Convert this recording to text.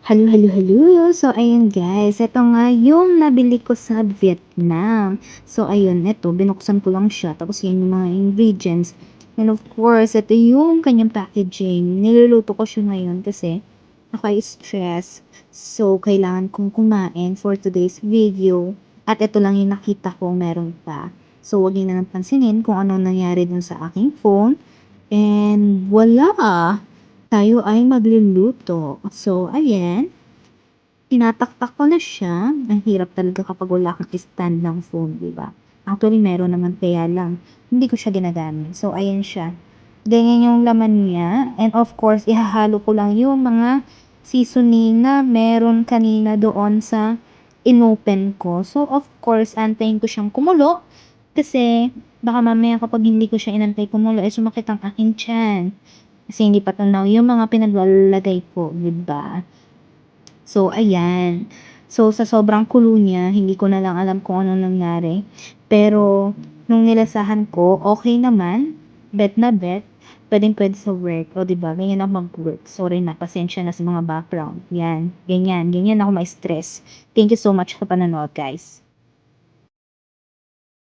Hello, hello, hello. So, ayun guys, ito nga yung nabili ko sa Vietnam. So, ayun, ito, binuksan ko lang siya. Tapos, yan yung mga ingredients. And of course, ito yung kanyang packaging. Niluluto ko siya ngayon kasi stress. So, kailangan kong kumain for today's video. At ito lang yung nakita ko meron pa. So, huwag niyo na lang pansinin kung ano nangyari dun sa aking phone. And wala, tayo ay magluluto. So, ayan, tinataktak ko na siya. Ang hirap talaga kapag wala kang stand ng phone, di ba? Actually, meron naman kaya lang. Hindi ko siya ginagamit. So, ayan siya. Ganyan yung laman niya. And of course, ihahalo ko lang yung mga seasoning na meron kanina doon sa inopen ko. So, of course, antayin ko siyang kumulo. Kasi, baka mamaya kapag hindi ko siya inantay kumulo, ay sumakit ang aking tiyan. Kasi hindi pa tunaw yung mga pinaglalagay ko, di ba? So, ayan. So, sa sobrang kulo niya, hindi ko na lang alam kung ano nangyari. Pero, nung nilasahan ko, okay naman. Bet na bet. Pwedeng-pwede sa work. O, diba? Ganyan ako mag-work. Sorry na. Pasensya na sa mga background. Yan. Ganyan. Ganyan ako ma-stress. Thank you so much sa panonood, guys.